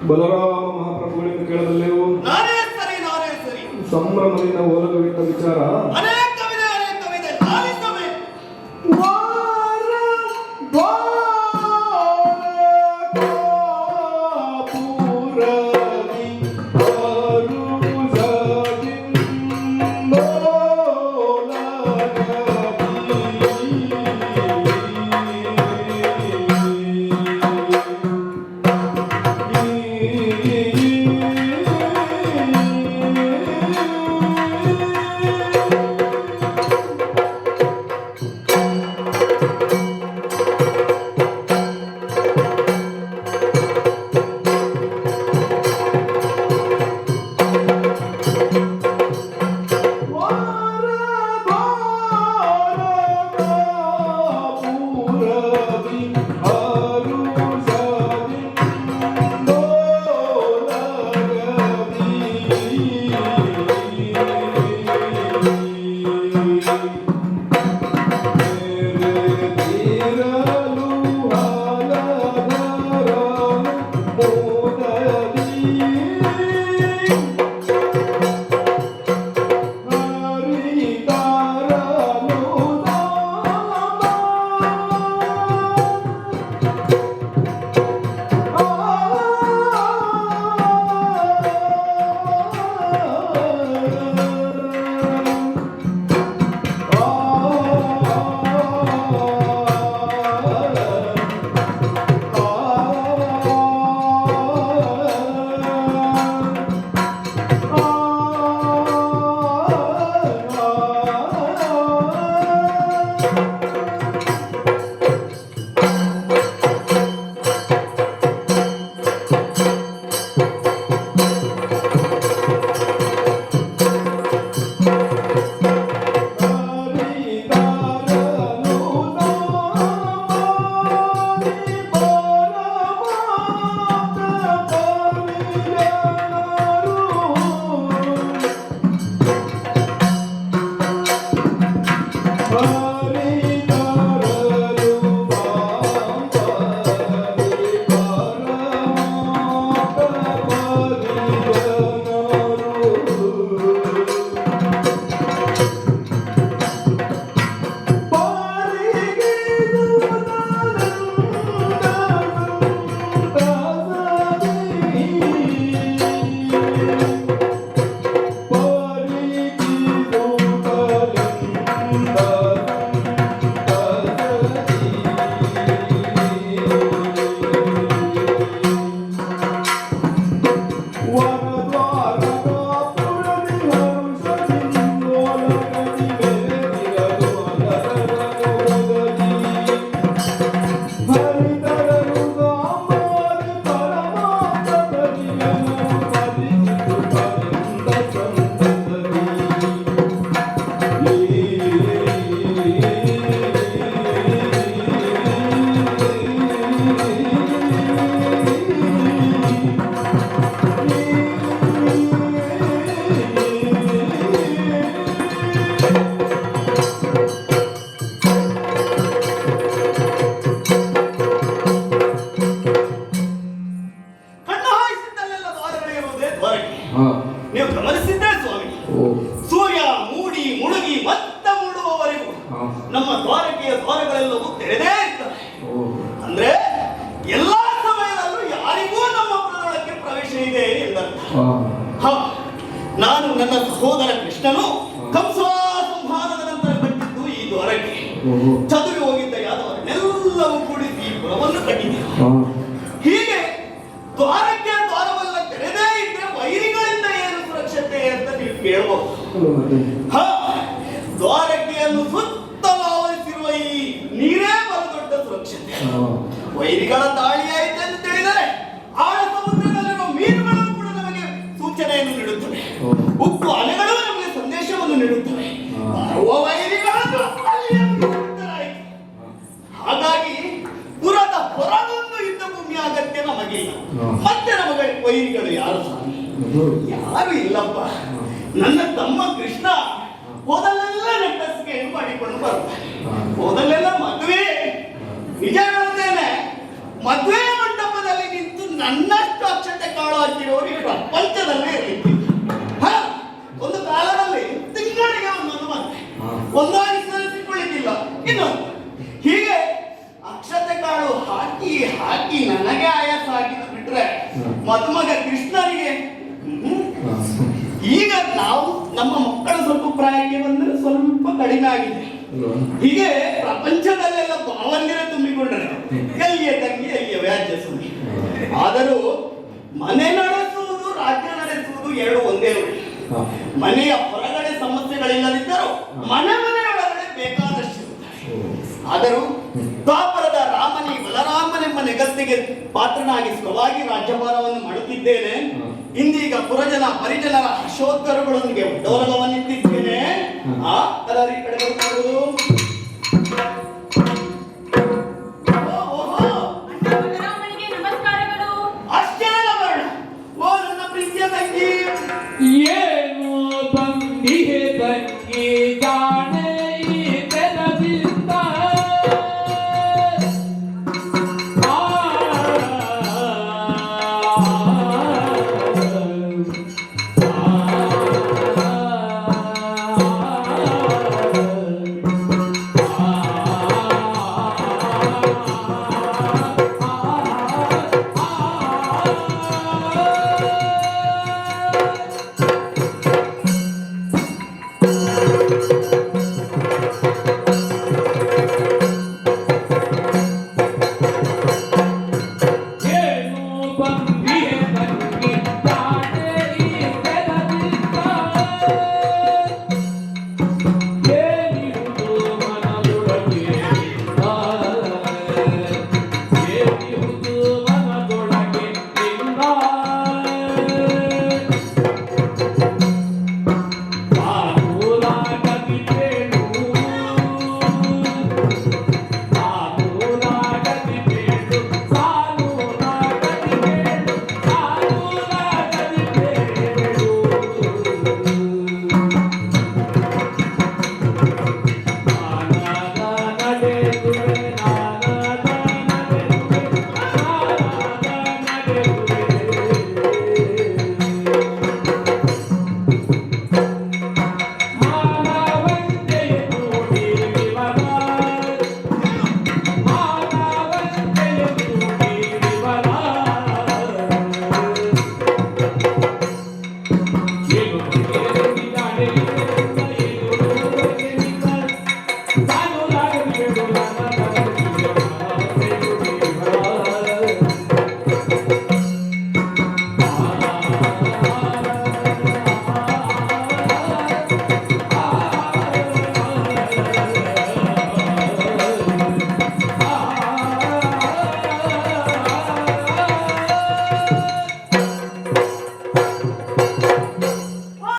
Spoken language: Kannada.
ಬಲರಾಮ ಮಹಾಪ್ರಭುಗಳಿಂದ ಕೇಳಬಲ್ಲೆವು. ನಾನೇ ಸರಿ ಸಂಭ್ರಮದಿಂದ ಓಲಗವಿಟ್ಟ ವಿಚಾರ ಅನೇಕವಿದೆ ಆಲಿಸಬೇಕು. ಚದುರಿ ಹೋಗಿದ್ದ ಯಾದವರನ್ನೆಲ್ಲವೂ ಕೂಡಿಸಿ ಈ ಪುರವನ್ನು ಕಟ್ಟಿದೆ. ಹೀಗೆ ದ್ವಾರಕ್ಕೆ ದ್ವಾರವಲ್ಲ ತೆರೆದೇ ಇದ್ರೆ ವೈರಿಗಳಿಂದ ಏನು ಸುರಕ್ಷತೆ ಅಂತ ನೀವು ಕೇಳಬಹುದು. ದ್ವಾರಕೆಯನ್ನು ಸುತ್ತಲೂ ಆವರಿಸಿರುವ ಈ ನೀರೇ ಬಲು ದೊಡ್ಡ ಸುರಕ್ಷತೆ. ವೈರಿಗಳ ದಾಳಿ ಆಯಿತು ಎಂದು ತಿಳಿದರೆ ಆಳ ಸಮುದ್ರದಲ್ಲಿರುವ ಮೀನುಗಳು ಕೂಡ ನಮಗೆ ಸೂಚನೆಯನ್ನು ನೀಡುತ್ತವೆ. ಉಪ್ಪು ಅಲೆಗಳು ನಮಗೆ ಸಂದೇಶವನ್ನು ನೀಡುತ್ತವೆ. ವೈರಿಗಳನ್ನು ಅಲ್ಲಿಯೇ ಮುಗಿಸುತ್ತಲಾಯಿತು. ಹಾಗಾಗಿ ಪುರದ ಹೊರಗೊಂದು ಯುದ್ಧ ಭೂಮಿ ಅಗತ್ಯ ನಮಗಿಲ್ಲ. ಮತ್ತೆ ನಮಗೆ ವೈರಿಗಳು ಯಾರು ಯಾರು ಇಲ್ಲಪ್ಪ. ನನ್ನ ತಮ್ಮ ಕೃಷ್ಣ ಹೋದಲ್ಲೆಲ್ಲ ನೆಟ್ಟಸ್ಗೆ ಮಾಡಿಕೊಂಡು ಬರ್ತಾನೆ. ಹೋದಲ್ಲೆಲ್ಲ ಮದುವೆ. ನಿಜ ಹೇಳ್ತೇನೆ, ಮದುವೆ ಮಂಟಪದಲ್ಲಿ ನಿಂತು ನನ್ನಷ್ಟು ಅಕ್ಷತೆ ಕಾಳು ಹಾಕಿರೋರು ಪ್ರಪಂಚದಲ್ಲೇ ಇರಲಿಕ್ಕೆ. ಒಂದು ಕಾಲದಲ್ಲಿ ತಿಂಗಳಿಗೆ ಒಂದೊಂದು ಮದುವೆ, ಒಂದಾಗಿ ಸರಿಸಿಕೊಳ್ಳಿಕ್ಕಿಲ್ಲ ಇನ್ನೊಂದು. ಹೀಗೆ ಅಕ್ಷತೆ ಕಾಳು ಹಾಕಿ ಹಾಕಿ ನನಗೆ ಆಯಾಸ ಆಗಿದ್ದು ಬಿಟ್ರೆ ಮದುಮಗ ಕೃಷ್ಣನಿಗೆ. ಈಗ ನಾವು ನಮ್ಮ ಮಕ್ಕಳ ಸ್ವಲ್ಪ ಪ್ರಾಯಕ್ಕೆ ಬಂದರೆ ಸ್ವಲ್ಪ ಕಡಿಮೆ ಆಗಿದೆ. ಹೀಗೆ ಪ್ರಪಂಚದಲ್ಲೆಲ್ಲ ಭಾವನೆಯ ತುಂಬಿಕೊಂಡ್ರೆ ಎಲ್ಲಿಯ ತಂಗಿ ಎಲ್ಲಿಯ ವ್ಯಾಜ್ಯ ಸುದ್ದಿ. ಆದರೂ ಮನೆ ನಡೆಸುವುದು ರಾಜ್ಯ ನಡೆಸುವುದು ಎರಡು ಒಂದೇ ಒಳ್ಳೆ. ಮನೆಯ ಹೊರಗಡೆ ಸಮಸ್ಯೆಗಳಿಲ್ಲದಿದ್ದರೂ ಮನೆ ಒಳಗಡೆ ಬೇಕಾದಷ್ಟು ಇರುತ್ತಾರೆ. ಆದರೂ ದ್ವಾಪರದ ರಾಮನಿ ಬಲರಾಮನೆಂಬ ನೆಗತ್ತಿಗೆ ಪಾತ್ರನಾಗಿ ಸುಖವಾಗಿ ರಾಜ್ಯಭಾರವನ್ನು ಮಾಡುತ್ತಿದ್ದೇನೆ. ಇಂದೀಗ ಪುರಜನ ಪರಿಜನರ ಹರ್ಷೋದ್ಗರಗಳೊಂದಿಗೆ ಗೌರವವನ್ನಿಟ್ಟಿದ್ದೇನೆ. ಅದರ ಈ ಕಡೆ ಬರುವುದು ಅಷ್ಟೇ ಬರೋಣ. ಓ ನನ್ನ ಪ್ರೀತಿಯ ತಂಗಿ, ಏನು ಬಂದಿಹೆ ತಂಗಿ